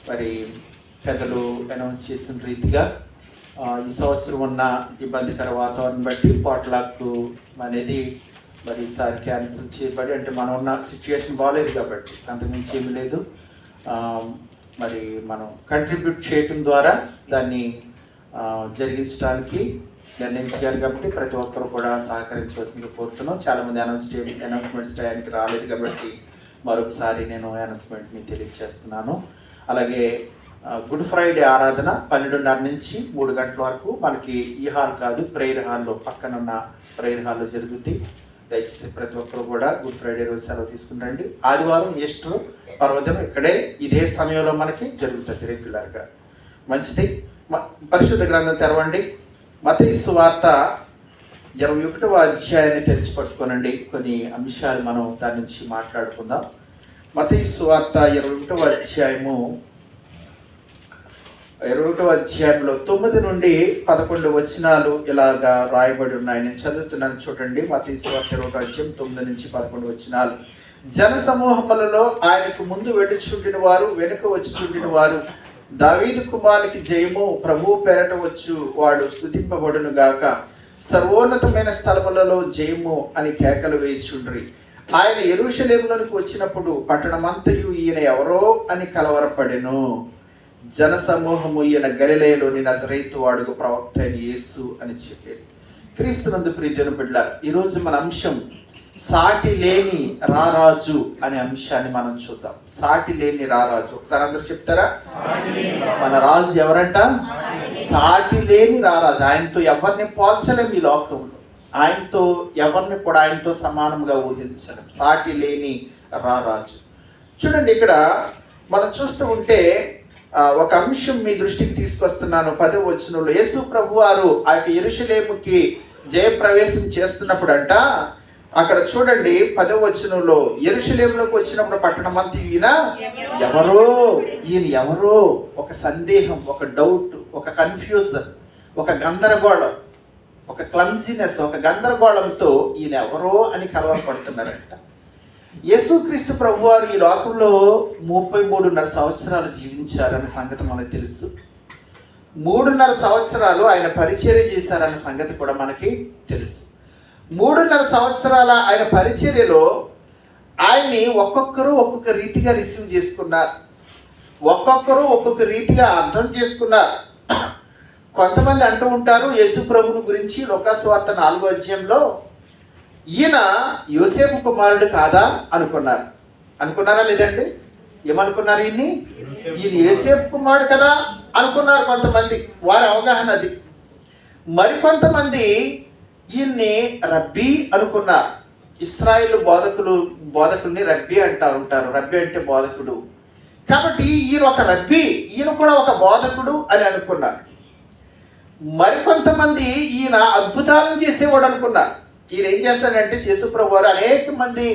మరి పెద్దలు అనౌన్స్ చేసిన రీతిగా ఈ సంవత్సరం ఉన్న ఇబ్బందికర వాతావరణం బట్టి పాట్లాక్ అనేది మరి ఈసారి క్యాన్సిల్ చేయబడి, అంటే మనం ఉన్న సిచ్యుయేషన్ బాగాలేదు కాబట్టి అంతకుమించి ఏమీ లేదు. మరి మనం కంట్రిబ్యూట్ చేయటం ద్వారా దాన్ని జరిగించడానికి నిర్ణయించారు కాబట్టి ప్రతి ఒక్కరు కూడా సహకరించవలసిందిగా కోరుతున్నాం. చాలామంది అనౌన్స్మెంట్స్ టైంకి రాలేదు కాబట్టి మరొకసారి నేను అనౌన్స్మెంట్ని తెలియజేస్తున్నాను. అలాగే గుడ్ ఫ్రైడే ఆరాధన 12:30 నుంచి 3 గంటల వరకు మనకి ఈ హాల్ కాదు, ప్రేయర్ హాల్లో, పక్కనున్న ప్రేయర్ హాల్లో జరుగుతుంది. దయచేసి ప్రతి ఒక్కరు కూడా గుడ్ ఫ్రైడే రోజు సెలవు తీసుకుని రండి. ఆదివారం ఈస్టర్ పర్వదినం ఇక్కడే ఇదే సమయంలో మనకి జరుగుతుంది రెగ్యులర్గా. మంచిది. పరిశుద్ధ గ్రంథం తెరవండి. మత్తయి సువార్త 21వ అధ్యాయాన్ని తెరిచి పట్టుకోనండి. కొన్ని అంశాలు మనం దాని నుంచి మాట్లాడుకుందాం. మత్తయి సువార్త 21వ అధ్యాయము 21వ అధ్యాయంలో 9 నుండి 11 వచనాలు ఇలాగా రాయబడి ఉన్నాయి. నేను చదువుతున్నాను, చూడండి. మత్తయి సువార్త 21వ అధ్యాయం 9 నుంచి 11 వచనాలు. జన సమూహములలో ఆయనకు ముందు వెళ్ళి చుండిన వారు, వెనుక వచ్చి చుండిన వారు, దావీదు కుమారునికి జయము, ప్రభువు పేరట వచ్చు వాడు స్తుతింపబడును గాక, సర్వోన్నతమైన స్థలములలో జయము అని కేకలు వేయిచుండ్రి. ఆయన యెరూషలేములోనికి వచ్చినప్పుడు పట్టణమంతయు ఈయన ఎవరో అని కలవరపడెను. జన సమూహము ఈయన గలిలయలోని నజరేతు వాడుగు ప్రవక్త అయిన యేసు అని చెప్పారు. క్రీస్తునందు ప్రీతిని బిడ్డలారా, ఈరోజు మన అంశం సాటి లేని రారాజు అనే అంశాన్ని మనం చూద్దాం. సాటి లేని రారాజు. ఒకసారి అందరూ చెప్తారా? మన రాజు ఎవరంట? సాటి లేని రారాజు. ఆయనతో ఎవరిని పోల్చలేం ఈ లోకంలో. ఆయనతో ఎవరిని కూడా ఆయనతో సమానంగా ఊహించలేం. సాటి లేని రారాజు. చూడండి, ఇక్కడ మనం చూస్తూ ఉంటే ఒక అంశం మీ దృష్టికి తీసుకొస్తున్నాను. 10వ వచనంలో యేసు ప్రభువారు ఆ యొక్క యెరూషలేముకి జయప్రవేశం చేస్తున్నప్పుడు అంట, అక్కడ చూడండి 10వ వచనంలో, యెరూషలేములోకి వచ్చినప్పుడు పట్టణమంతా ఈయన ఎవరో, ఈయన ఎవరో, ఒక సందేహం, ఒక డౌట్, ఒక కన్ఫ్యూజన్, ఒక గందరగోళం, ఒక క్లమ్జినెస్, ఒక గందరగోళంతో ఈయన ఎవరో అని కలవరపడుతున్నారంట. యేసుక్రీస్తు ప్రభువారు ఈ లోకంలో 33.5 సంవత్సరాలు జీవించారనే సంగతి మనకు తెలుసు. 3.5 సంవత్సరాలు ఆయన పరిచర్య చేశారనే సంగతి కూడా మనకి తెలుసు. 3.5 సంవత్సరాల ఆయన పరిచర్యలో ఆయన్ని ఒక్కొక్కరు ఒక్కొక్క రీతిగా రిసీవ్ చేసుకున్నారు. ఒక్కొక్కరు ఒక్కొక్క రీతిగా అర్థం చేసుకున్నారు. కొంతమంది అంటూ ఉంటారు యేసు ప్రభుని గురించి లోకాసువార్త 4వ అధ్యాయంలో, ఈయన యోసేపు కుమారుడు కాదా అనుకున్నారు. అనుకున్నారా లేదండి? ఏమనుకున్నారు? ఈయన యోసేపు కుమారుడు కదా అనుకున్నారు కొంతమంది. వారి అవగాహన అది. మరికొంతమంది ఈయన్ని రబ్బీ అనుకున్నారు. ఇశ్రాయేలు బోధకుల్ని రబ్బీ అంటూ ఉంటారు. రబ్బీ అంటే బోధకుడు. కాబట్టి ఈయన ఒక రబ్బీ, ఈయన కూడా ఒక బోధకుడు అని అనుకున్నారు. మరికొంతమంది ఈయన అద్భుతాలను చేసేవాడు అనుకున్నారు. ఈయన ఏం చేస్తాడంటే యేసు ప్రభువు వారు అనేక మంది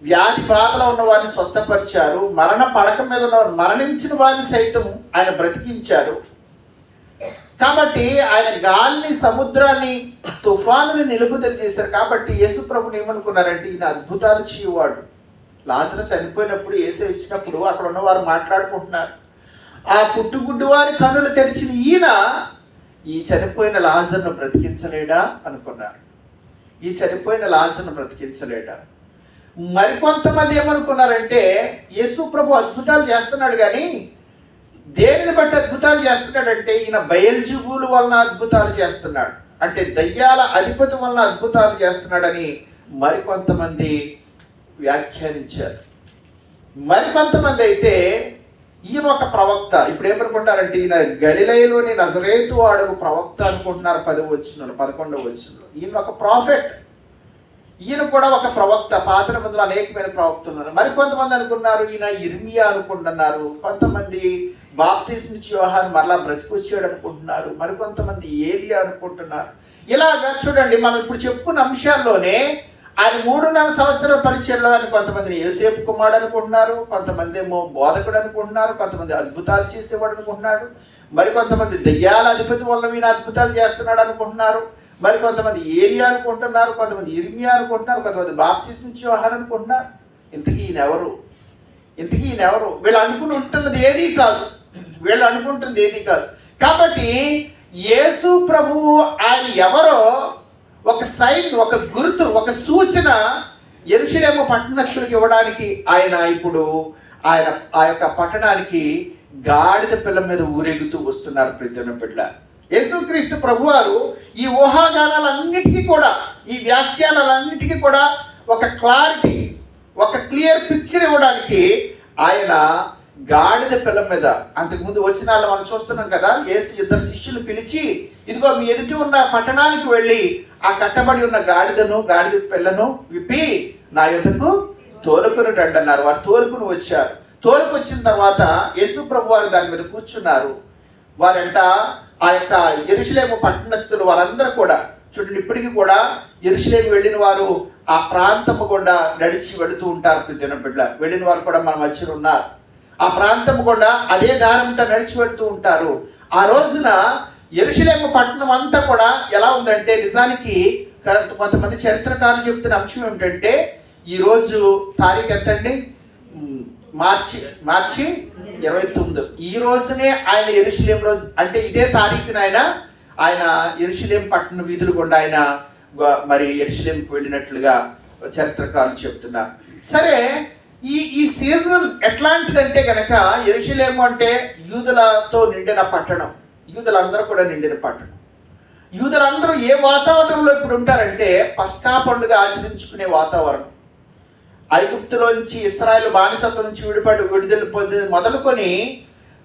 వ్యాధి బాధలో ఉన్న వారిని స్వస్థపరిచారు. మరణ పడక మీద ఉన్న మరణించిన వారిని సైతం ఆయన బ్రతికించారు. కాబట్టి ఆయన గాలిని, సముద్రాన్ని, తుఫానుని నిలుపుదల చేశారు. కాబట్టి యేసు ప్రభుని ఏమనుకున్నారంటే ఈయన అద్భుతాలు చేయవాడు. లాజరు చనిపోయినప్పుడు యేసు ఇచ్చినప్పుడు అక్కడ ఉన్నవారు మాట్లాడుకుంటున్నారు, ఆ పుట్టుగుడ్డు వారి కన్నులు తెరిచిన ఈయన ఈ చనిపోయిన లాజరును బ్రతికించలేడా అనుకున్నారు. ఈ చనిపోయిన లాజరును బ్రతికించలేడా. మరికొంతమంది ఏమనుకున్నారంటే యేసు ప్రభు అద్భుతాలు చేస్తున్నాడు, కానీ దేనిని బట్టి అద్భుతాలు చేస్తున్నాడంటే ఈయన బయల్జెబూలు వలన అద్భుతాలు చేస్తున్నాడు, అంటే దయ్యాల అధిపతి వలన అద్భుతాలు చేస్తున్నాడని మరికొంతమంది వ్యాఖ్యానించారు. మరికొంతమంది అయితే ఈయన ఒక ప్రవక్త. ఇప్పుడు ఏమనుకుంటారంటే ఈయన గలిలయలోని నజరేతు వాడుగు ప్రవక్త అనుకుంటున్నారు. 10వ వచనంలో 11వ వచనంలో ఈయన ఒక ప్రాఫెట్. ఈయన కూడా ఒక ప్రవక్త. పాత నిబంధనలో అనేకమైన ప్రవక్తలు ఉన్నారు. మరికొంతమంది అనుకున్నారు ఈయన ఇర్మియా అనుకుంటున్నారు. కొంతమంది బాప్తిస్మిచ్చి యోహాను మరలా బ్రతికొచ్చాడు అనుకుంటున్నారు. మరికొంతమంది ఏలియా అనుకుంటున్నారు. ఇలాగా చూడండి, మనం ఇప్పుడు చెప్పుకున్న అంశాల్లోనే ఆయన 3.5 సంవత్సరాల పరిచయంలో ఆయన కొంతమందిని యోసేపు కుమారుడు అనుకుంటున్నారు, కొంతమంది ఏమో బోధకుడు అనుకుంటున్నారు, కొంతమంది అద్భుతాలు చేసేవాడు అనుకుంటున్నాడు, మరికొంతమంది దయ్యాల అధిపతి వల్ల ఈయన అద్భుతాలు చేస్తున్నాడు అనుకుంటున్నారు, మరికొంతమంది ఏలియా అనుకుంటున్నారు, కొంతమంది ఇర్మియా అనుకుంటున్నారు, కొంతమంది బాప్తిస్మిచ్చి యోహాను అనుకుంటున్నారు. ఇంతకీ ఈయన ఎవరు? వీళ్ళు అనుకుని ఉంటున్నది ఏదీ కాదు. వీళ్ళు అనుకుంటుంది ఏది కాదు. కాబట్టి యేసు ప్రభువు ఆయన ఎవరో ఒక సైన్, ఒక గుర్తు, ఒక సూచన యెరూషలేము పట్టణస్థులకు ఇవ్వడానికి ఆయన ఇప్పుడు ఆయన ఆ యొక్క పట్టణానికి గాడిద పిల్ల మీద ఊరేగుతూ వస్తున్నారు. ప్రియమైన బిడ్డ, యేసుక్రీస్తు ప్రభువారు ఈ ఊహాగానాలన్నిటికీ కూడా, ఈ వ్యాఖ్యానాలన్నిటికీ కూడా ఒక క్లారిటీ, ఒక క్లియర్ పిక్చర్ ఇవ్వడానికి ఆయన గాడిద పిల్ల మీద, అంతకుముందు వచనాలు మనం చూస్తున్నాం కదా, యేసు ఇద్దరు శిష్యులు పిలిచి, ఇదిగో మీ ఎదుటి ఉన్న పట్టణానికి వెళ్ళి ఆ కట్టబడి ఉన్న గాడిద పిల్లను విప్పి నా యొద్దకు తోలుకొని రండి అన్నారు. వారు తోలుకొని వచ్చారు. తోలుకొచ్చిన తర్వాత యేసు ప్రభు వారు దాని మీద కూర్చున్నారు. వారంట ఆ యొక్క యెరూషలేము పట్టణస్థులు వారందరూ కూడా చూడండి, ఇప్పటికీ కూడా యెరూషలేము వెళ్ళిన వారు ఆ ప్రాంతము గుండా నడిచి వెళుతూ ఉంటారు. ప్రియమైన బిడ్డ, వెళ్ళిన వారు కూడా మన మధ్యలో ఉన్నారు. ఆ ప్రాంతం కూడా అదే దారంట నడిచి వెళ్తూ ఉంటారు. ఆ రోజున యెరూషలేము పట్టణం అంతా కూడా ఎలా ఉందంటే, నిజానికి కొంతమంది చరిత్రకారులు చెప్తున్న అంశం ఏమిటంటే, ఈరోజు తారీఖు ఎంతండి? మార్చి 29. ఈ రోజునే ఆయన యెరూషలేములో, అంటే ఇదే తారీఖున ఆయన యెరూషలేం పట్టణ వీధులు గుండా ఆయన మరి యెరూషలేంకి వెళ్ళినట్లుగా చరిత్రకారులు చెప్తున్నారు. సరే, ఈ సీజన్ ఎట్లాంటిదంటే కనుక, యెరూషలేము అంటే యూదులతో నిండిన పట్టణం, యూదులందరూ కూడా నిండిన పట్టణం. యూదులందరూ ఏ వాతావరణంలో ఇప్పుడు ఉంటారంటే, పస్కా పండుగ ఆచరించుకునే వాతావరణం. ఐగుప్తులోంచి, ఇశ్రాయేలు బానిసత్వం నుంచి విడుదల పొంది మొదలుకొని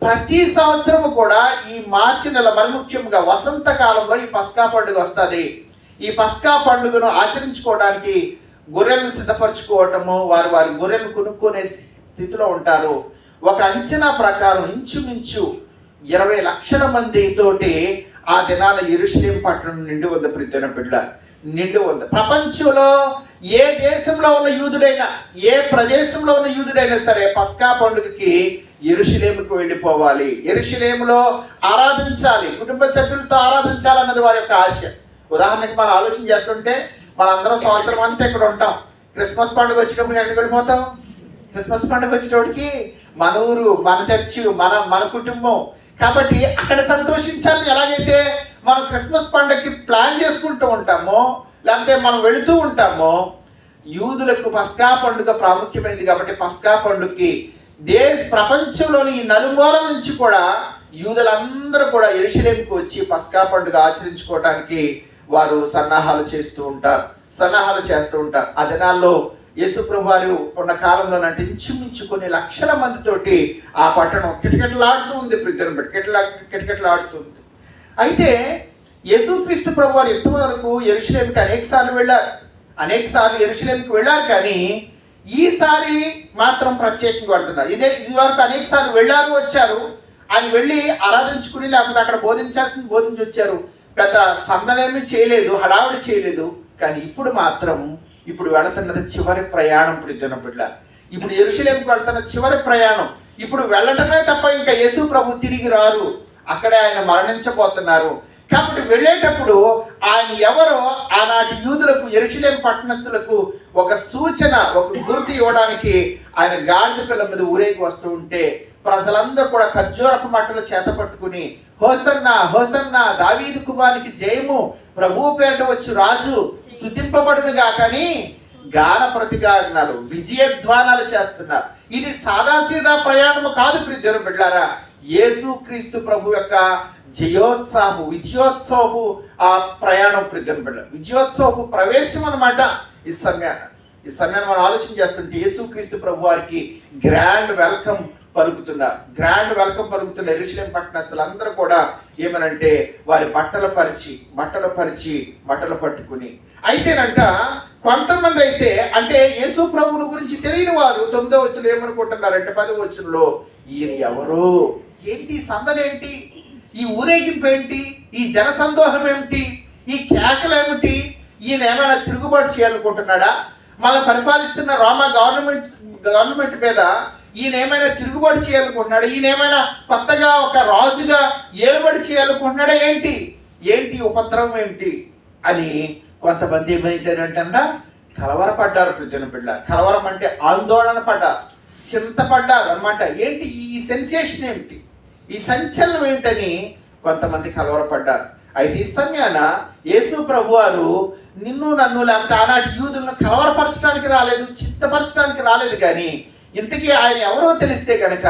ప్రతి సంవత్సరము కూడా ఈ మార్చి నెల, మరి ముఖ్యంగా వసంతకాలంలో ఈ పస్కా పండుగ వస్తుంది. ఈ పస్కా పండుగను ఆచరించుకోవడానికి గొర్రెలను సిద్ధపరచుకోవటము, వారి గొర్రెలను కొనుక్కునే స్థితిలో ఉంటారు. ఒక అంచనా ప్రకారం ఇంచుమించు 20 లక్షల మంది తోటి ఆ దినాన యెరూషలేం పట్టణం నిండి ఉంది. ప్రియమైన బిడ్డ, నిండి ఉంది. ప్రపంచంలో ఏ దేశంలో ఉన్న యూదుడైనా, ఏ ప్రదేశంలో ఉన్న యూదుడైనా సరే పస్కా పండుగకి యెరూషలేముకు వెళ్ళిపోవాలి, యెరూషలేములో ఆరాధించాలి, కుటుంబ సభ్యులతో ఆరాధించాలన్నది వారి యొక్క ఆశ. ఉదాహరణకి మనం ఆలోచన చేస్తుంటే, మనందరం సంవత్సరం అంతా ఇక్కడ ఉంటాం. క్రిస్మస్ పండుగ వచ్చేటప్పుడు ఎక్కడికి వెళ్ళిపోతాం? క్రిస్మస్ పండుగ వచ్చేటప్పటికి మన ఊరు, మన చర్చి, మన కుటుంబం. కాబట్టి అక్కడ సంతోషించాలని ఎలాగైతే మనం క్రిస్మస్ పండుగకి ప్లాన్ చేసుకుంటూ ఉంటామో, లేకపోతే మనం వెళుతూ ఉంటామో, యూదులకు పస్కా పండుగ ప్రాముఖ్యమైనది. కాబట్టి పస్కా పండుగకి ప్రపంచంలోని ఈ నలుమూలల నుంచి కూడా యూదులందరూ కూడా యెరూషలేముకు వచ్చి పస్కా పండుగ ఆచరించుకోవడానికి వారు సన్నాహాలు చేస్తూ ఉంటారు. ఆ దినాల్లో యేసుప్రభు వారు ఉన్న కాలంలో అంటే ఇంచుమించు కొన్ని లక్షల మందితోటి ఆ పట్టణం కిటకిటలాడుతూ ఉంది. కిటకిటలాడుతుంది. అయితే యేసుక్రీస్తు ప్రభు వారు ఇంతవరకు యెరూషలేముకి అనేకసార్లు యెరూషలేముకి వెళ్ళారు. కానీ ఈసారి మాత్రం ప్రత్యేకంగా వెళ్తున్నారు. ఇది వరకు అనేకసార్లు వెళ్ళారు, వచ్చారు. ఆయన వెళ్ళి ఆరాధించుకుని, లేకపోతే అక్కడ బోధించాల్సింది బోధించి వచ్చారు. పెద్ద సందడేమీ చేయలేదు, హడావిడి చేయలేదు. కానీ ఇప్పుడు వెళుతున్నది చివరి ప్రయాణం. ప్రియమైన బిడ్డ, ఇప్పుడు యెరూషలేముకి వెళ్తున్న చివరి ప్రయాణం. ఇప్పుడు వెళ్ళటమే తప్ప ఇంకా యేసు ప్రభు తిరిగి రారు. అక్కడే ఆయన మరణించబోతున్నారు. కాబట్టి వెళ్ళేటప్పుడు ఆయన ఎవరో ఆనాటి యూదులకు, యెరూషలేం పట్టణస్థులకు ఒక సూచన, ఒక గుర్తు ఇవ్వడానికి ఆయన గాడిద పిల్ల మీద ఊరేగి వస్తూ ఉంటే, ప్రజలందరూ కూడా ఖర్జూరపు మట్టలు చేత పట్టుకుని, హోసన్నా హోసన్నా, దావీదు కుమారునికి జయము, ప్రభువు పేరిట వచ్చు రాజు స్తుతింపబడునుగా కానీ గాన ప్రతిగానాలు, విజయధ్వానాలు చేస్తున్నారు. ఇది సాదాసీదా ప్రయాణము కాదు. ప్రియమైన బిడ్డలారా, యేసుక్రీస్తు ప్రభు యొక్క విజయోత్సవపు ఆ ప్రయాణం. ప్రియమైన బిడ్డ, విజయోత్సవపు ప్రవేశం అన్నమాట. ఈ సమయాన్ని మనం ఆలోచన చేస్తుంటే యేసుక్రీస్తు ప్రభు వారికి గ్రాండ్ వెల్కమ్ పలుకుతున్న యెరూషలేం పట్టణస్థులు అందరూ కూడా ఏమనంటే వారి బట్టలు పట్టుకుని, అయితేనంట కొంతమంది అయితే అంటే యేసు ప్రభువుని గురించి తెలియని వారు 9వ వచనంలో ఏమనుకుంటున్నారంటే, 10వ వచనంలో ఈయన ఎవరు, ఏంటి సందడి, ఏంటి ఈ ఊరేగింపు, ఏంటి ఈ జనసందోహం, ఏమిటి ఈ కేకలు, ఏమిటి ఈయన ఏమైనా తిరుగుబాటు చేయాలనుకుంటున్నాడా? మళ్ళీ పరిపాలిస్తున్న రోమా గవర్నమెంట్ మీద ఈయన ఏమైనా తిరుగుబాటు చేయాలనుకుంటున్నాడా? ఈయన ఏమైనా కొత్తగా ఒక రాజుగా ఏలుబడి చేయాలనుకుంటున్నాడా? ఏంటి ఉపద్రవం ఏంటి అని కొంతమంది ఏమైందంటే కలవరపడ్డారు. ప్రియమైన బిడ్డ, కలవరం అంటే ఆందోళన పడ్డారు, చింతపడ్డారు అన్నమాట. ఏంటి ఈ సెన్సేషన్, ఏమిటి ఈ సంచలనం ఏంటని కొంతమంది కలవరపడ్డారు. అయితే ఈ సమయాన యేసు ప్రభువారు నిన్ను నన్ను లేకపోతే ఆనాటి యూదులను కలవరపరచడానికి రాలేదు, చిత్తపరచడానికి రాలేదు. కానీ ఇంతకీ ఆయన ఎవరో తెలిస్తే కనుక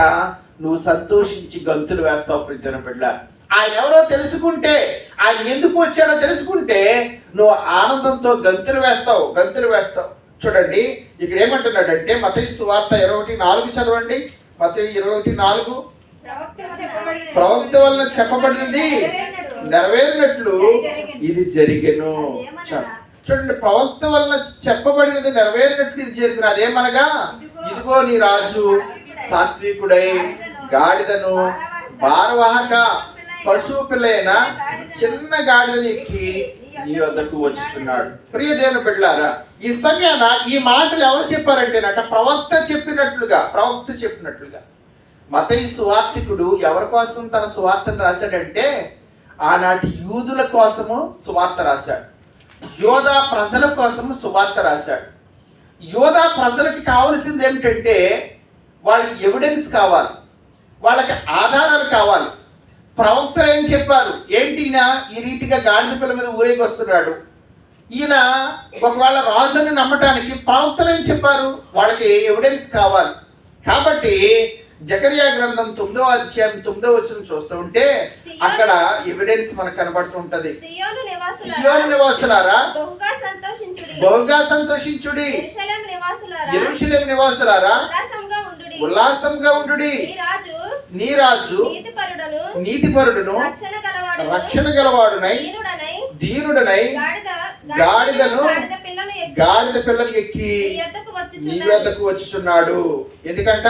నువ్వు సంతోషించి గంతులు వేస్తావు. ప్రియమైన బిడ్డ, ఆయన ఎవరో తెలుసుకుంటే, ఆయన ఎందుకు వచ్చాడో తెలుసుకుంటే నువ్వు ఆనందంతో గంతులు వేస్తావు. చూడండి ఇక్కడ ఏమంటున్నాడంటే మత్తయి సువార్త 21:4 చదవండి. మత్తయి 21:4. ప్రవక్త వలన చెప్పబడినది నెరవేరినట్లు ఇది జరిగెను. చూడండి, ప్రవక్త వలన చెప్పబడినది నెరవేరినట్లు ఇది జరిగిన. అదేమనగా, ఇదిగో నీ రాజు సాత్వికుడై గాడిదను భారవాహక పశువు పిల్లైన చిన్న గాడిదని ఎక్కి నీ వద్దకు వచ్చుచున్నాడు. ప్రియ దేవుని బిడ్డలారా, ఈ సమయాన ఈ మాటలు ఎవరు చెప్పారంటేనట ప్రవక్త చెప్పినట్లుగా. మత్తయి సువార్తికుడు ఎవరి కోసం తన సువార్తను రాశాడంటే ఆనాటి యూదుల కోసము సువార్త రాశాడు, యోధా ప్రజల కోసము సువార్త రాశాడు. యోధా ప్రజలకి కావలసింది ఏమిటంటే వాళ్ళకి ఎవిడెన్స్ కావాలి, వాళ్ళకి ఆధారాలు కావాలి. ప్రవక్తలు ఏం చెప్పారు, ఏంటి ఈయన ఈ రీతిగా గాడిద పిల్ల మీద ఊరేగి వస్తున్నాడు, ఈయన ఒకవేళ రాజుని నమ్మటానికి ప్రవక్తలు ఏం చెప్పారు, వాళ్ళకి ఎవిడెన్స్ కావాలి. కాబట్టి జకరియా గ్రంథం 9వ అధ్యాయం 9వ వచనం చూస్తూ ఉంటే అక్కడ ఎవిడెన్స్ మనకు కనబడుతూ ఉంటది. సియోను నివాసులారా బహుగా సంతోషించుడి, యెరూషలేము నివాసులారా ఉల్లాసంగా ఉండుడి. నీ రాజు నీతిపరుడును రక్షణ గలవాడునై దీనుడనై గాడిద పిల్లను ఎక్కి నీ వద్దకు వచ్చుచున్నాడు. ఎందుకంట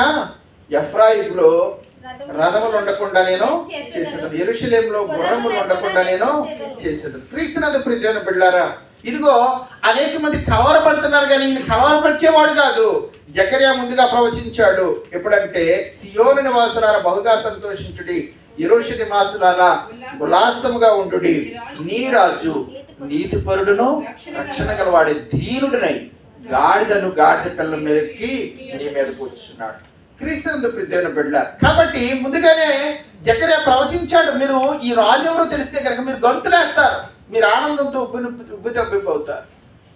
ఎఫ్రాయిములో రథములు ఉండకుండా నేను చేసేదాను, యెరూషలేములో గుర్రములు ఉండకుండా నేను చేసేదాను. క్రీస్తునందు ప్రియ దేవుని బిడ్డలారా, ఇదిగో అనేక మంది కలవరపడుతున్నారు కానీ ఈయన కలవరపరిచేవాడు కాదు. జకరియా ముందుగా ప్రవచించాడు. ఎప్పుడంటే సియోను నివాసులారా బహుగా సంతోషించుడి, యెరూషలేము నివాసులారా ఉల్లాసముగా ఉండుడి. నీ రాజు నీతిపరుడును రక్షణ గలవాడే దీనుడినై గాడిద పిల్లల మీదకి నీ మీదకి వచ్చున్నాడు. క్రీస్తునందు ప్రియ దేవుని బిడ్డలారా, కాబట్టి ముందుగానే జకరియా ప్రవచించాడు, మీరు ఈ రాజు ఎవరో తెలిస్తే కనుక మీరు గొంతులేస్తారు, మీరు ఆనందంతో ఉబ్బితబ్బిబ్బవుతారు.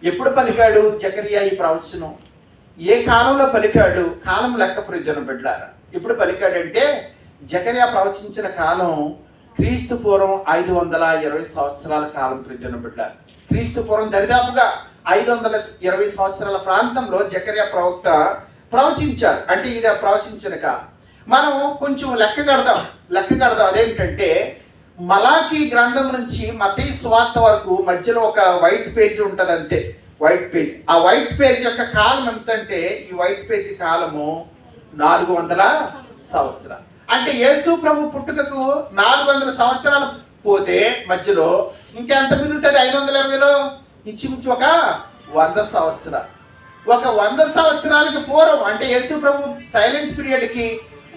ఎప్పుడు పలికాడు జకరియా ఈ ప్రవచనం? ఏ కాలంలో పలికాడు? కాలం లెక్క ప్రియ దేవుని బిడ్డలారా. ఎప్పుడు పలికాడంటే జకరియా ప్రవచించిన కాలం క్రీస్తు పూర్వం 520 సంవత్సరాల కాలం ప్రియ దేవుని బిడ్డలారా. క్రీస్తు పూర్వం దరిదాపుగా 520 సంవత్సరాల ప్రాంతంలో జకరియా ప్రవక్త ప్రవచించారు. అంటే ఈయన ప్రవచించిన కాలం మనం కొంచెం లెక్క కడదాం. అదేమిటంటే మలాకీ గ్రంథం నుంచి మత్తయి సువార్త వరకు మధ్యలో ఒక వైట్ పేజీ ఉంటుంది, అంతే. White page. ఆ వైట్ పేజీ యొక్క కాలం ఎంతంటే ఈ వైట్ పేజీ కాలము 400 సంవత్సరాలు. అంటే యేసు ప్రభు పుట్టుకకు 400 సంవత్సరాలు పోతే మధ్యలో ఇంకెంత మిగులుతుంది? 520లో ఇంచుమించు ఒక 100 సంవత్సరాలు. ఒక 100 సంవత్సరాలకి పూర్వం అంటే యేసు ప్రభు సైలెంట్ పీరియడ్కి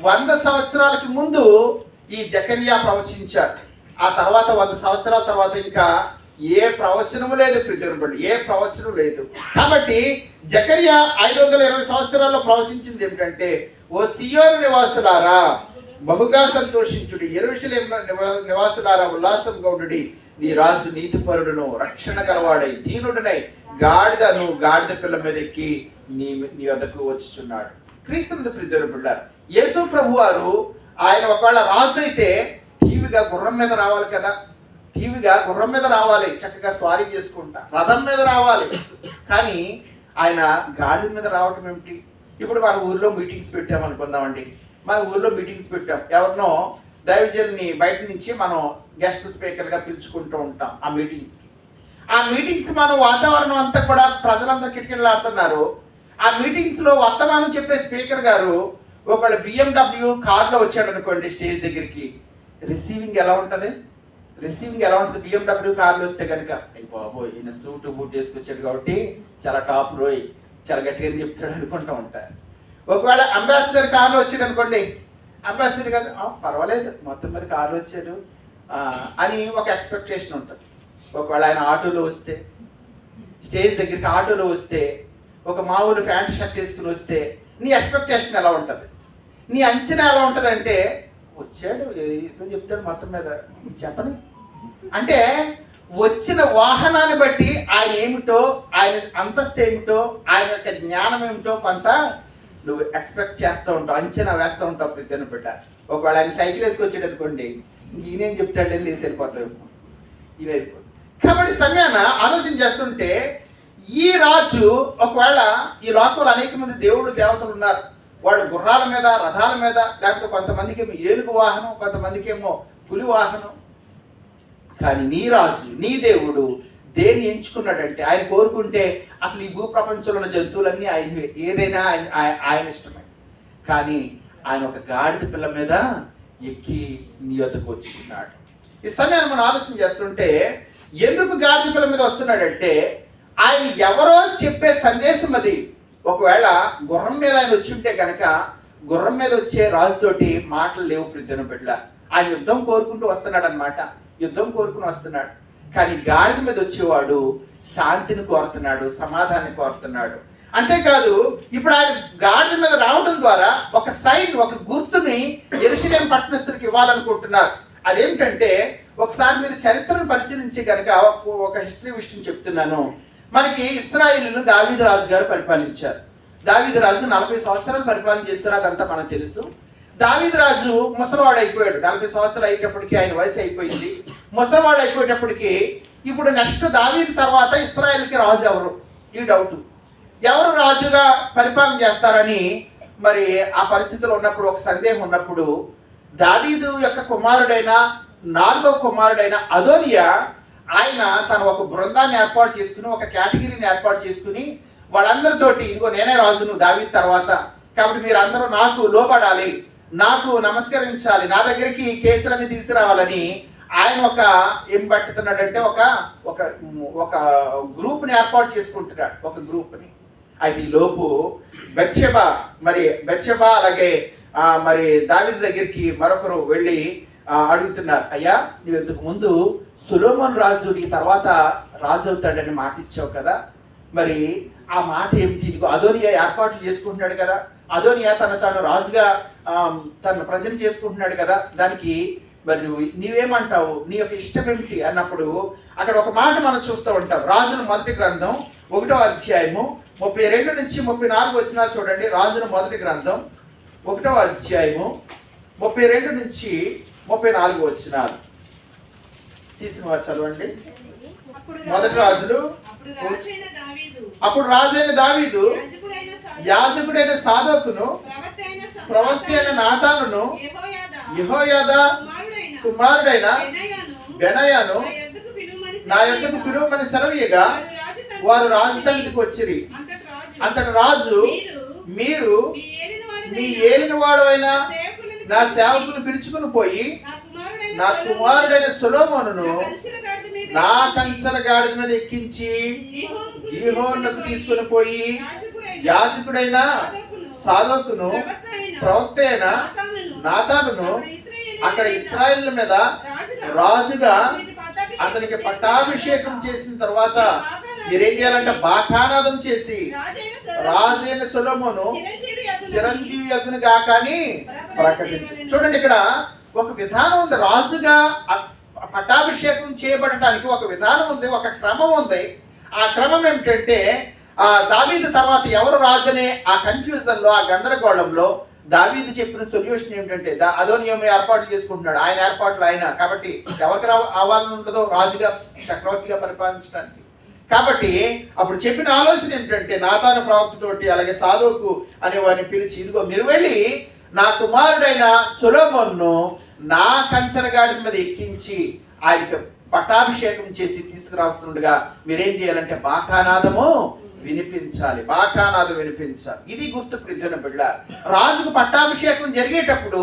100 సంవత్సరాలకి ముందు ఈ జకరియా ప్రవచించారు. ఆ తర్వాత 100 సంవత్సరాల తర్వాత ఇంకా ఏ ప్రవచనము లేదు ప్రియమైన, ఏ ప్రవచనం లేదు. కాబట్టి జకరియా 520 సంవత్సరాల్లో ప్రవచించింది ఏమిటంటే, ఓ సియోను నివాసులారా బహుగా సంతోషించుడి, యెరూషలేము నివాసులారా ఉల్లాసంగా ఉండుడి. నీ రాజు నీతిపరుడును రక్షణ గలవాడై దీనుడునై గాడిద పిల్ల మీద ఎక్కి నీ వద్దకు వచ్చుచున్నాడు. క్రీస్తునందు ప్రియమైన బిడ్డలారా, యేసు ప్రభువారు ఆయన ఒకవేళ రాజు అయితే టీవీగా గుర్రం మీద రావాలి కదా, గుర్రం మీద రావాలి, చక్కగా స్వారీ చేసుకుంటా రథం మీద రావాలి. కానీ ఆయన గాడిద మీద రావటం ఏమిటి? ఇప్పుడు మన ఊర్లో మీటింగ్స్ పెట్టామనుకుందామండి, ఎవరినో దైవజనుని బయట నుంచి మనం గెస్ట్ స్పీకర్గా పిలుచుకుంటూ ఉంటాం ఆ మీటింగ్స్ మనం వాతావరణం అంతా కూడా ప్రజలందరూ కిటకిటలాడుతున్నారు. ఆ మీటింగ్స్లో వర్తమానం చెప్పే స్పీకర్ గారు ఒకవేళ BMW కార్లో వచ్చాడు అనుకోండి స్టేజ్ దగ్గరికి, రిసీవింగ్ ఎలా ఉంటుంది? BMW కార్లో వస్తే కనుక అయ్యి బాబోయ్ ఈయన సూటు బూట్ వేసుకొచ్చాడు కాబట్టి చాలా టాప్ రోయ్, చాలా గట్టిగా చెప్తాడు అనుకుంటూ ఉంటారు. ఒకవేళ అంబాసిడర్ కార్లో వచ్చాడు అనుకోండి, అంబాసిడర్ గారు పర్వాలేదు మొత్తం మీద కార్లో వచ్చారు అని ఒక ఎక్స్పెక్టేషన్ ఉంటుంది. ఒకవేళ ఆయన ఆటోలో వస్తే, స్టేజ్ దగ్గరికి ఆటోలో వస్తే, ఒక మామూలు ప్యాంట్ షర్ట్ వేసుకుని వస్తే నీ ఎక్స్పెక్టేషన్ ఎలా ఉంటుంది? నీ అంచనా ఎలా ఉంటుంది అంటే వచ్చాడు ఏదో చెప్తాడు మొత్తం మీద చెప్పని అంటే వచ్చిన వాహనాన్ని బట్టి ఆయన ఏమిటో, ఆయన అంతస్తు ఏమిటో, ఆయన యొక్క జ్ఞానం ఏమిటో కొంత నువ్వు ఎక్స్పెక్ట్ చేస్తూ ఉంటావు, అంచనా వేస్తూ ఉంటావు ప్రతి బిడ్డ. ఒకవేళ ఆయన సైకిల్ వేసుకొచ్చాడు అనుకోండి, ఈయనేం చెప్తాడని లేసి వెళ్ళిపోతావు, ఈయన వెళ్ళిపోతాడు. కాబట్టి సమయాన ఆలోచన చేస్తుంటే ఈ రాజు ఒకవేళ ఈ లోకంలో అనేక మంది దేవుళ్ళు దేవతలు ఉన్నారు, వాళ్ళు గుర్రాల మీద, రథాల మీద, లేకపోతే కొంతమందికి ఏమో ఏనుగు వాహనం, కొంతమందికి ఏమో పులి వాహనం. కానీ నీ రాజు, నీ దేవుడు దేన్ని ఎంచుకున్నాడంటే, ఆయన కోరుకుంటే అసలు ఈ భూ ప్రపంచంలో ఉన్న జంతువులన్నీ ఆయన, ఏదైనా ఆయన ఇష్టమే. కానీ ఆయన ఒక గాడిద పిల్ల మీద ఎక్కి నీ వద్దకు వచ్చినాడు. ఈ సమయాన్ని మనం ఆలోచన చేస్తుంటే ఎందుకు గాడిద పిల్ల మీద వస్తున్నాడంటే, ఆయన ఎవరో చెప్పే సందేశం అది. ఒకవేళ గుర్రం మీద ఆయన వచ్చి ఉంటే కనుక గుర్రం మీద వచ్చే రాజుతోటి మాటలు లేవు ప్రిద్దన బిడ్డ. ఆయన యుద్ధం కోరుకుంటూ వస్తున్నాడు అనమాట, యుద్ధం కోరుకుని వస్తున్నాడు. కానీ గాడిద మీద వచ్చేవాడు శాంతిని కోరుతున్నాడు, సమాధానాన్ని కోరుతున్నాడు. అంతేకాదు ఇప్పుడు ఆయన గాడిద మీద రావడం ద్వారా ఒక సైన్, ఒక గుర్తుని యెరూషలేము పట్టణస్తులకు ఇవ్వాలనుకుంటున్నారు. అదేమిటంటే, ఒకసారి మీరు చరిత్రను పరిశీలించి కనుక ఒక హిస్టరీ విషయం చెప్తున్నాను. మనకి ఇశ్రాయేలును దావీదు రాజు గారు పరిపాలించారు. దావీదు రాజు 40 సంవత్సరాలు పరిపాలన చేస్తారు, అదంతా మనకు తెలుసు. దావీదు రాజు ముసలివాడు అయిపోయాడు. 40 సంవత్సరాలు అయ్యేటప్పటికి ఆయన వయసు అయిపోయింది. ముసలివాడు అయిపోయేటప్పటికి ఇప్పుడు నెక్స్ట్ దావీదు తర్వాత ఇశ్రాయేలుకి రాజు ఎవరు, ఈ డౌట్. ఎవరు రాజుగా పరిపాలన చేస్తారని మరి ఆ పరిస్థితిలో ఉన్నప్పుడు, ఒక సందేహం ఉన్నప్పుడు, దావీదు యొక్క కుమారుడైన 4వ కుమారుడైన అదోనియా ఆయన తన ఒక బృందాన్ని ఏర్పాటు చేసుకుని, ఒక కేటగిరీని ఏర్పాటు చేసుకుని వాళ్ళందరితోటి, ఇదిగో నేనే రాజును దావీదు తర్వాత, కాబట్టి మీరు అందరూ నాకు లోబడాలి, నాకు నమస్కరించాలి, నా దగ్గరికి కేసులన్నీ తీసుకురావాలని ఆయన ఒక ఏం పట్టుతున్నాడంటే ఒక ఒక ఒక గ్రూప్ని ఏర్పాటు చేసుకుంటున్నాడు, ఒక గ్రూప్ని. అయితే ఈ లోపు బెత్షెబా అలాగే మరి దావీదు దగ్గరికి మరొకరు వెళ్ళి అడుగుతున్నారు, అయ్యా నువ్వు ఇంతకు ముందు సొలొమోను రాజు నీ తర్వాత రాజు అవుతాడని మాట ఇచ్చావు కదా, మరి ఆ మాట ఏమిటి? ఇదిగో అదోనియా ఏర్పాట్లు చేసుకుంటున్నాడు కదా, అదోనియా తను రాజుగా తను ప్రజెంట్ చేసుకుంటున్నాడు కదా, దానికి మరి నీవేమంటావు, నీ యొక్క ఇష్టం ఏమిటి అన్నప్పుడు అక్కడ ఒక మాట మనం చూస్తూ ఉంటాం. రాజుల మొదటి గ్రంథం 1వ అధ్యాయము 32 నుంచి 34 వచనాలు చూడండి. రాజుల మొదటి గ్రంథం 1వ అధ్యాయము 32 నుంచి 34 వచనాలు తీసిన వారు చదవండి. మొదటి రాజులు. అప్పుడు రాజైన దావీదు యాజకుడైన సాదోకును, ప్రవక్త అయిన నాతానును, యెహోయాదా కుమారుడైన బెనయాను నా యొద్దకు పిలువమని సెలవీయగా వారు రాజు సన్నిధికి వచ్చిరి. అంతటి రాజు, మీరు మీ ఏలిన వాడవైన నా సేవకులను పిలుచుకుని పోయి నా కుమారుడైన సొలొమోనును నా కంచర గాడిద మీద ఎక్కించి గీహోనుకు తీసుకుని పోయి యాజకుడైన సాదోకును, ప్రవక్త అయిన నాతానును అక్కడ ఇశ్రాయేలు మీద రాజుగా అతనికి పట్టాభిషేకం చేసిన తర్వాత మీరేం చేయాలంటే బాకానాదం చేసి రాజైన సొలొమోను చిరంజీవి అగును గాక అని ప్రకటించి. చూడండి, ఇక్కడ ఒక విధానం ఉంది. రాజుగా పట్టాభిషేకం చేయబడటానికి ఒక విధానం ఉంది, ఒక క్రమం ఉంది. ఆ క్రమం ఏమిటంటే, దావీదు తర్వాత ఎవరు రాజు అనే ఆ కన్ఫ్యూజన్లో, ఆ గందరగోళంలో దావీదు చెప్పిన సొల్యూషన్ ఏమిటంటే, అదోనియా ఏర్పాట్లు చేసుకుంటున్నాడు. ఆయన ఏర్పాట్లు ఆయన, కాబట్టి ఎవరికి అవ్వాలని ఉంటుందో రాజుగా, చక్రవర్తిగా పరిపాలించడానికి. కాబట్టి అప్పుడు చెప్పిన ఆలోచన ఏంటంటే, నాతాను ప్రవక్తతోటి అలాగే సాదోకు అనే వారిని పిలిచి, ఇదిగో మీరు వెళ్ళి నా కుమారుడైన సొలొమోనును నా కంచర గాడిద మీద ఎక్కించి ఆయనకి పట్టాభిషేకం చేసి తీసుకురావస్తుండగా మీరేం చేయాలంటే బాకానాదము వినిపించాలి, బాకానాదం వినిపించాలి. ఇది గుర్తు ప్రియుల బిడ్డ. రాజుకు పట్టాభిషేకం జరిగేటప్పుడు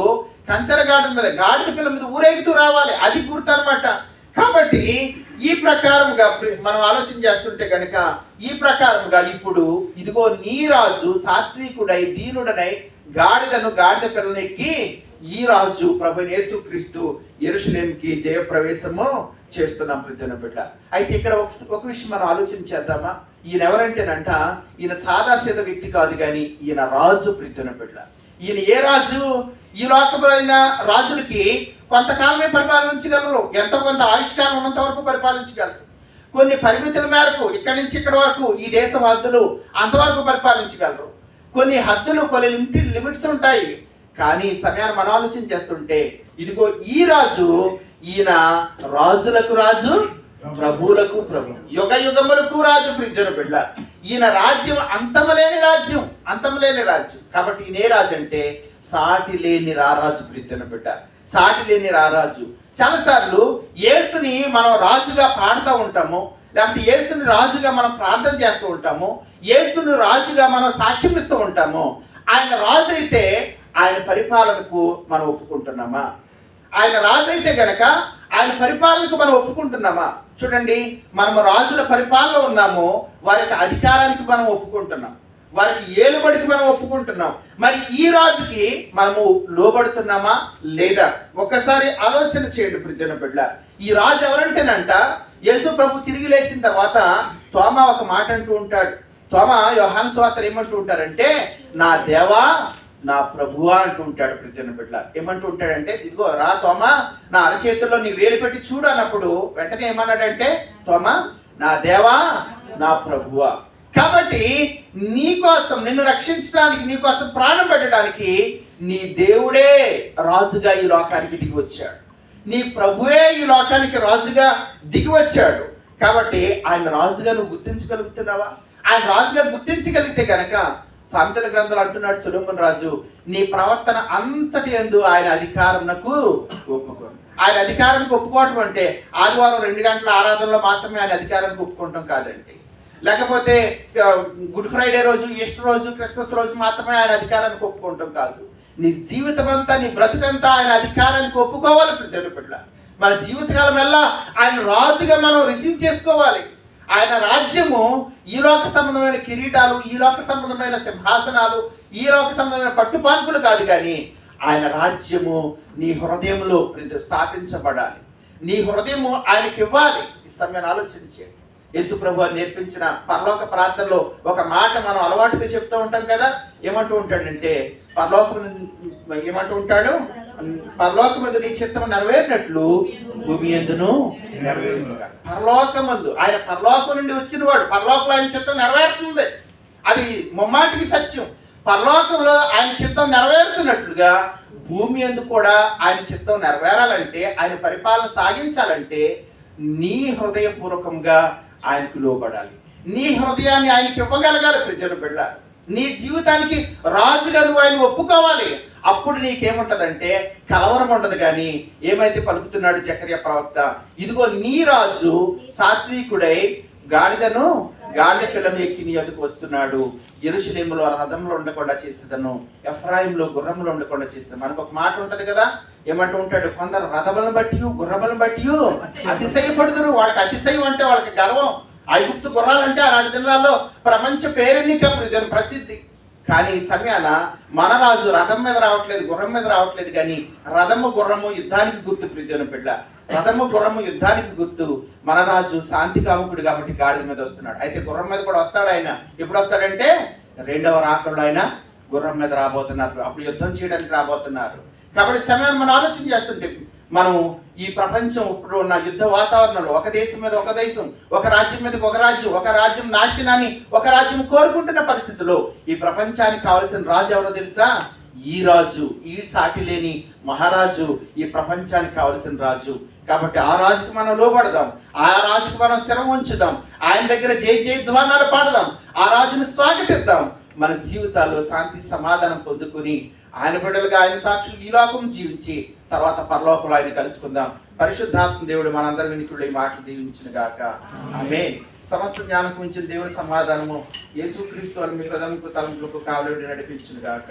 కంచర గాడిద మీద, గాడిద పిల్ల మీద ఊరేగుతూ రావాలి, అది గుర్తు అనమాట. కాబట్టి ఈ ప్రకారముగా మనం ఆలోచన చేస్తుంటే కనుక ఈ ప్రకారముగా ఇప్పుడు ఇదిగో నీ రాజు సాత్వికుడై దీనుడనై గాడిద పిల్లనెక్కి ఈ రాజు ప్రభు యేసుక్రీస్తు యెరూషలేముకి జయప్రవేశము చేస్తున్నాం ప్రియమైన బిడ్డ. అయితే ఇక్కడ ఒక విషయం మనం ఆలోచన చేద్దామా? ఈయన ఎవరంటేనంట, ఈయన సాదాసీద వ్యక్తి కాదు, కానీ ఈయన రాజు ప్రియమైన బిడ్డ. ఈయన ఏ రాజు? ఈ లోకమైన రాజులకి కొంతకాలమే పరిపాలించగలరు, ఎంతో కొంత ఆయుష్కాలం ఉన్నంత వరకు పరిపాలించగలరు. కొన్ని పరిమితుల మేరకు ఇక్కడి నుంచి ఇక్కడి వరకు ఈ దేశ హద్దులు అంతవరకు పరిపాలించగలరు. కొన్ని హద్దులు, కొన్ని లిమిట్స్ ఉంటాయి. కానీ సమయాన్ని మనం ఆలోచన చేస్తుంటే ఇదిగో ఈ రాజు, ఈయన రాజులకు రాజు, ప్రభువులకు ప్రభు, యుగ యుగములకు రాజు. ప్రియమైన బిడ్డలారా, ఈయన రాజ్యం అంతములేని రాజ్యం, అంతములేని రాజ్యం. కాబట్టి ఈయన ఏ రాజు అంటే సాటి లేని రారాజు. ప్రియమైన బిడ్డ, సాటి లేని రారాజు. చాలాసార్లు యేసుని మనం రాజుగా పాడుతూ ఉంటాము, లేకపోతే యేసుని రాజుగా మనం ప్రార్థన చేస్తూ ఉంటాము, యేసుని రాజుగా మనం సాక్ష్యం ఇస్తూ ఉంటాము. ఆయన రాజు అయితే ఆయన పరిపాలనకు మనం ఒప్పుకుంటున్నామా? ఆయన రాజు అయితే గనక ఆయన పరిపాలనకు మనం ఒప్పుకుంటున్నామా? చూడండి, మనము రాజుల పరిపాలన ఉన్నాము, వారి యొక్క అధికారానికి మనం ఒప్పుకుంటున్నాం, వారికి ఏలుబడికి మనం ఒప్పుకుంటున్నాం. మరి ఈ రాజుకి మనము లోబడుతున్నామా లేదా? ఒక్కసారి ఆలోచన చేయండి ప్రియమైన బిడ్డలారా. ఈ రాజు ఎవరంటేనంట, యేసు ప్రభు తిరిగి లేచిన తర్వాత తోమా ఒక మాట అంటూ ఉంటాడు. తోమా యోహాను సువార్తలో ఏమంటూ ఉంటారంటే, నా దేవా నా ప్రభువా అంటూ ఉంటాడు. ప్రియమైన బిడ్డలారా, ఏమంటూ ఉంటాడంటే, ఇదిగో రా తోమా, నా అరచేతుల్లో నీ వేలు పెట్టి చూడు అన్నప్పుడు వెంటనే ఏమన్నాడంటే, తోమా నా దేవా నా ప్రభువా. కాబట్టి నీకోసం, నిన్ను రక్షించడానికి, నీకోసం ప్రాణం పెట్టడానికి నీ దేవుడే రాజుగా ఈ లోకానికి దిగి వచ్చాడు. నీ ప్రభువే ఈ లోకానికి రాజుగా దిగి వచ్చాడు. కాబట్టి ఆయన రాజుగా నువ్వు గుర్తించగలుగుతున్నావా? ఆయన రాజుగా గుర్తించగలిగితే కనుక సామెతల గ్రంథాలు అంటున్నాడు సొలొమోను రాజు, నీ ప్రవర్తన అంతటి యందు ఆయన అధికారంకు ఒప్పుకోను. ఆయన అధికారానికి ఒప్పుకోవటం అంటే ఆదివారం 2 గంటల ఆరాధనలో మాత్రమే ఆయన అధికారానికి ఒప్పుకోవటం కాదండి. లేకపోతే గుడ్ ఫ్రైడే రోజు, ఈస్టర్ రోజు, క్రిస్మస్ రోజు మాత్రమే ఆయన అధికారానికి ఒప్పుకోవటం కాదు. నీ జీవితం అంతా, నీ బ్రతుకంతా ఆయన అధికారానికి ఒప్పుకోవాలి. ప్రతి బిడ్డ మన జీవితకాలం ఎలా ఆయన రాజుగా మనం రిసీవ్ చేసుకోవాలి. ఆయన రాజ్యము ఈ లోక సంబంధమైన కిరీటాలు, ఈ లోక సంబంధమైన సింహాసనాలు, ఈ లోక సంబంధమైన పట్టుపాన్పులు కాదు, కానీ ఆయన రాజ్యము నీ హృదయంలో స్థాపించబడాలి. నీ హృదయము ఆయనకి ఇవ్వాలి. ఈ సమయాన్ని ఆలోచించండి. యేసు ప్రభు నేర్పించిన పరలోక ప్రార్థనలో ఒక మాట మనం అలవాటుగా చెప్తూ ఉంటాం కదా. ఏమంటూ ఉంటాడంటే, ఏమంటూ ఉంటాడు, పరలోకమందు నీ చిత్తం నెరవేరినట్లు భూమి యందును నెరవేరునుగా. పరలోకమందు, ఆయన పరలోకం నుండి వచ్చిన వాడు, పరలోకంలో ఆయన చిత్తం నెరవేరుతుంది. అది ముమ్మాటికి సత్యం. పరలోకంలో ఆయన చిత్తం నెరవేరుతున్నట్లుగా భూమి యందు కూడా ఆయన చిత్తం నెరవేరాలంటే, ఆయన పరిపాలన సాగించాలంటే నీ హృదయపూర్వకంగా ఆయనకు లోబడాలి. నీ హృదయాన్ని ఆయనకి ఇవ్వగలగాలి. ప్రజలు బిడ్డ, నీ జీవితానికి రాజుగా నువ్వు ఆయన ఒప్పుకోవాలి. అప్పుడు నీకేముంటదంటే కలవరం ఉండదు. కానీ ఏమైతే పలుకుతున్నాడు జకర్యా ప్రవక్త, ఇదిగో నీ రాజు సాత్వికుడై గాడిద పిల్లను ఎక్కి నీ ఎదుకు వస్తున్నాడు. యెరూషలేములో రథంలో ఉండకుండా చేసేదను, ఎఫ్రాయిములో గుర్రములు ఉండకుండా చేస్తాను. మనకు ఒక మాట ఉంటది కదా, ఏమంటూ ఉంటాడు, కొందరు రథములను బట్టి గుర్రములను బట్టి అతిశయపడుదురు. వాళ్ళకి అతిశయం అంటే వాళ్ళకి గర్వం. ఐగుప్తు గుర్రాలంటే అలాంటి దినాల్లో ప్రపంచ పేరెన్నిక ప్రసిద్ధి. కానీ ఈ సమయాన మన రాజు రథం మీద రావట్లేదు, గుర్రం మీద రావట్లేదు, కానీ రథము గుర్రము యుద్ధానికి గుర్తు. ప్రియమైన బిడ్డ, రథము గుర్రము యుద్ధానికి గుర్తు. మన రాజు శాంతి కాముకుడు కాబట్టి గాడిద మీద వస్తున్నాడు. అయితే గుర్రం మీద కూడా వస్తాడు. ఆయన ఎప్పుడు వస్తాడంటే 2వ రాకడలో ఆయన గుర్రం మీద రాబోతున్నారు. అప్పుడు యుద్ధం చేయడానికి రాబోతున్నారు. కాబట్టి సమయాన్ని మనం ఆలోచన చేస్తుంటే, మనం ఈ ప్రపంచం ఇప్పుడు ఉన్న యుద్ధ వాతావరణంలో ఒక దేశం మీద ఒక దేశం, ఒక రాజ్యం మీద ఒక రాజ్యం నాశనాన్ని ఒక రాజ్యం కోరుకుంటున్న పరిస్థితుల్లో ఈ ప్రపంచానికి కావలసిన రాజు ఎవరో తెలుసా? ఈ రాజు, ఈ సాటి లేని మహారాజు ఈ ప్రపంచానికి కావలసిన రాజు. కాబట్టి ఆ రాజుకి మనం లోబడదాం, ఆ రాజుకి మనం స్థిరం ఉంచుదాం, ఆయన దగ్గర జై జై ధ్వానాలు పాడదాం, ఆ రాజుని స్వాగతిద్దాం. మన జీవితాల్లో శాంతి సమాధానం పొందుకుని ఆయన బిడ్డలుగా, ఆయన సాక్షులు ఈ లోకం జీవించి తర్వాత పరలోకంలో ఆయన కలుసుకుందాం. పరిశుద్ధాత్మ దేవుడు మనందరి వినికిడిలో ఈ మాటలు దీవించును గాక. ఆమేన్. సమస్త జ్ఞానం మించిన దేవుడి సమాధానము యేసుక్రీస్తు మీ హృదయంకు తలంపులకు కావలి నడిపించును గాక.